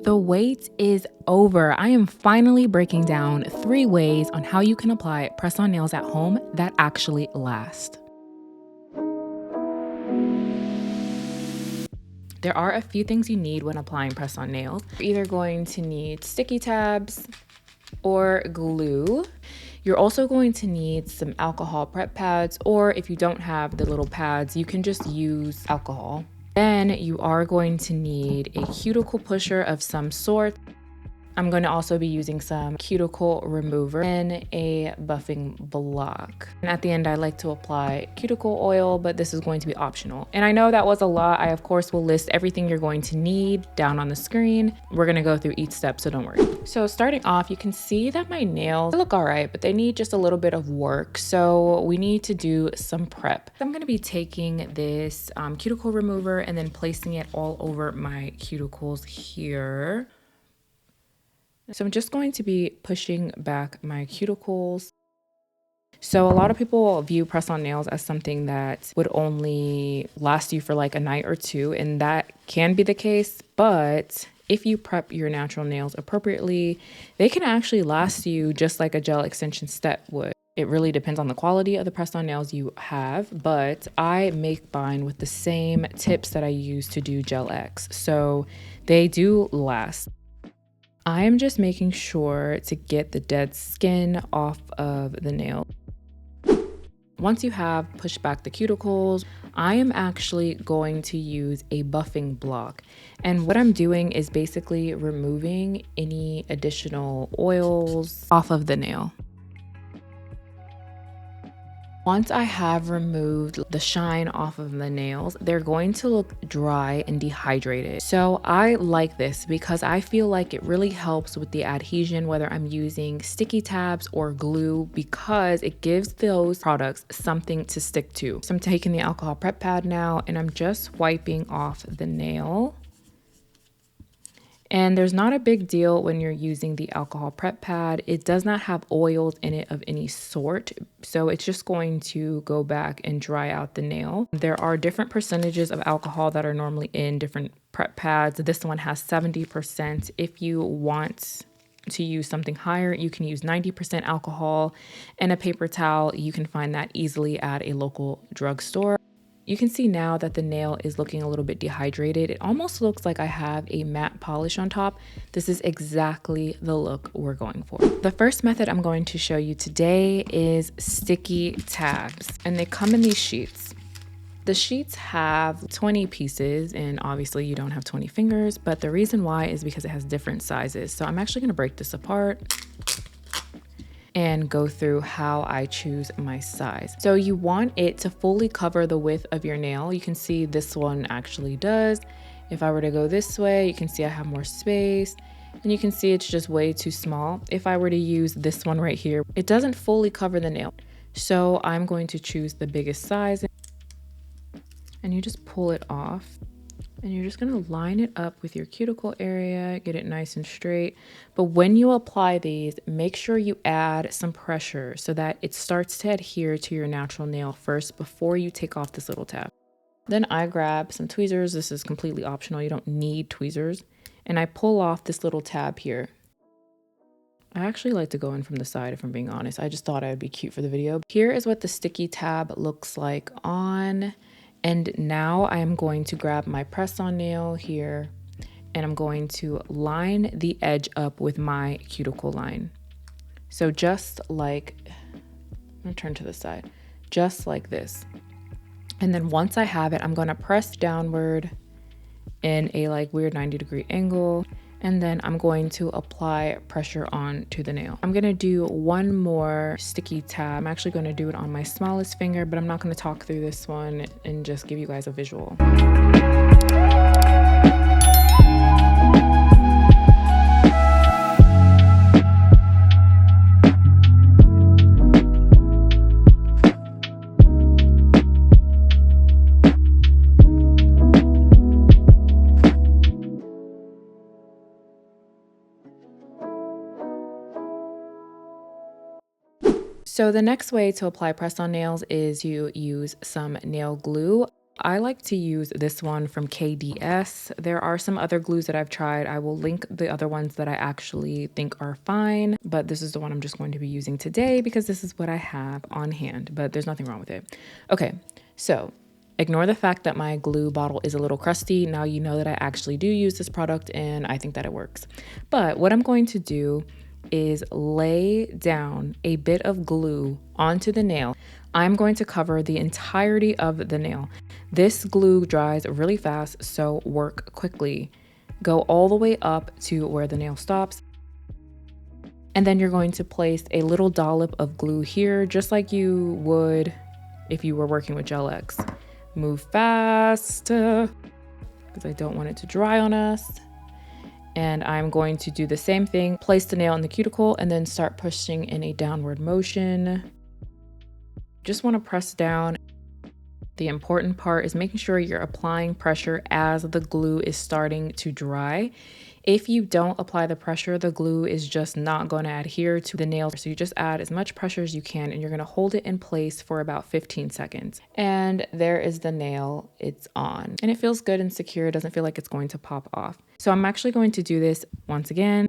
The wait is over. I am finally breaking down 3 ways on how you can apply press-on nails at home that actually last. There are a few things you need when applying press-on nails. You're either going to need sticky tabs or glue. You're also going to need some alcohol prep pads, or if you don't have the little pads, you can just use alcohol. Then you are going to need a cuticle pusher of some sort. I'm going to also be using some cuticle remover and a buffing block. And at the end, I like to apply cuticle oil, but this is going to be optional. And I know that was a lot. I, of course, will list everything you're going to need down on the screen. We're going to go through each step, so don't worry. So starting off, you can see that my nails look all right, but they need just a little bit of work. So we need to do some prep. I'm going to be taking this cuticle remover and then placing it all over my cuticles here. So I'm just going to be pushing back my cuticles. So a lot of people view press-on nails as something that would only last you for like a night or two, and that can be the case, but if you prep your natural nails appropriately, they can actually last you just like a gel extension set would. It really depends on the quality of the press-on nails you have, but I make mine with the same tips that I use to do Gel X, so they do last. I am just making sure to get the dead skin off of the nail. Once you have pushed back the cuticles, I am actually going to use a buffing block. And what I'm doing is basically removing any additional oils off of the nail. Once I have removed the shine off of the nails, they're going to look dry and dehydrated. So I like this because I feel like it really helps with the adhesion, whether I'm using sticky tabs or glue, because it gives those products something to stick to. So I'm taking the alcohol prep pad now and I'm just wiping off the nail. And there's not a big deal when you're using the alcohol prep pad. It does not have oils in it of any sort, so it's just going to go back and dry out the nail. There are different percentages of alcohol that are normally in different prep pads. This one has 70%. If you want to use something higher, you can use 90% alcohol, and a paper towel. You can find that easily at a local drugstore. You can see now that the nail is looking a little bit dehydrated. It almost looks like I have a matte polish on top. This is exactly the look we're going for. The first method I'm going to show you today is sticky tabs, and they come in these sheets. The sheets have 20 pieces, and obviously you don't have 20 fingers, but the reason why is because it has different sizes. So I'm actually gonna break this apart and go through how I choose my size. So you want it to fully cover the width of your nail. You can see this one actually does. If I were to go this way, you can see I have more space, and you can see it's just way too small. If I were to use this one right here, it doesn't fully cover the nail. So I'm going to choose the biggest size, and you just pull it off. And you're just gonna line it up with your cuticle area, get it nice and straight. But when you apply these, make sure you add some pressure so that it starts to adhere to your natural nail first before you take off this little tab. Then I grab some tweezers. This is completely optional, you don't need tweezers. And I pull off this little tab here. I actually like to go in from the side, if I'm being honest. I just thought it would be cute for the video. Here is what the sticky tab looks like on. And now I am going to grab my press-on nail here, and I'm going to line the edge up with my cuticle line. So just like, I'm gonna turn to the side, just like this. And then once I have it, I'm gonna press downward in a like weird 90-degree angle. And then I'm going to apply pressure onto the nail. I'm gonna do one more sticky tab. I'm actually gonna do it on my smallest finger, but I'm not gonna talk through this one and just give you guys a visual. So the next way to apply press-on nails is you use some nail glue. I like to use this one from KDS. There are some other glues that I've tried. I will link the other ones that I actually think are fine, but this is the one I'm just going to be using today because this is what I have on hand, but there's nothing wrong with it. Okay, so ignore the fact that my glue bottle is a little crusty. Now you know that I actually do use this product and I think that it works. But what I'm going to do is lay down a bit of glue onto the nail. I'm going to cover the entirety of the nail. This glue dries really fast, so work quickly. Go all the way up to where the nail stops. And then you're going to place a little dollop of glue here, just like you would if you were working with Gel X. Move fast because I don't want it to dry on us. And I'm going to do the same thing, place the nail in the cuticle and then start pushing in a downward motion. Just want to press down. The important part is making sure you're applying pressure as the glue is starting to dry. If you don't apply the pressure, the glue is just not going to adhere to the nail. So you just add as much pressure as you can and you're going to hold it in place for about 15 seconds. And there is the nail, it's on. And it feels good and secure. It doesn't feel like it's going to pop off. So I'm actually going to do this once again.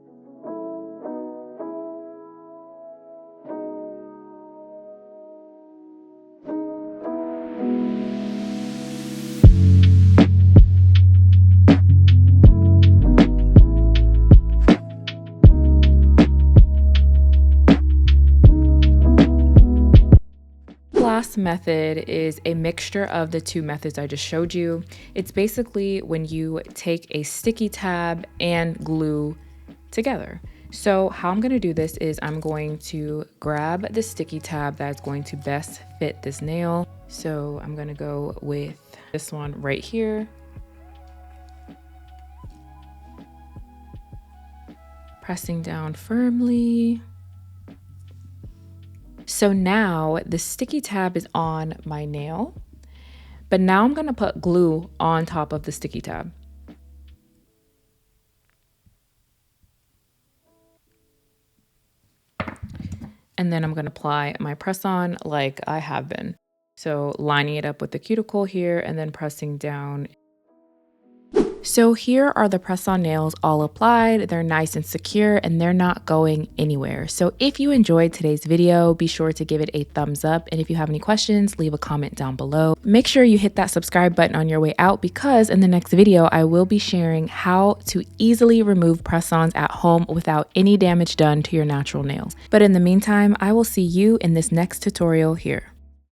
Last method is a mixture of the two methods I just showed you. It's basically when you take a sticky tab and glue together. So how I'm going to do this is I'm going to grab the sticky tab that's going to best fit this nail. So I'm going to go with this one right here. Pressing down firmly. So now the sticky tab is on my nail, but now I'm going to put glue on top of the sticky tab. And then I'm going to apply my press on like I have been. So lining it up with the cuticle here and then pressing down. So here are the press-on nails all applied. They're nice and secure and they're not going anywhere. So if you enjoyed today's video, be sure to give it a thumbs up. And if you have any questions, leave a comment down below. Make sure you hit that subscribe button on your way out because in the next video, I will be sharing how to easily remove press-ons at home without any damage done to your natural nails. But in the meantime, I will see you in this next tutorial here.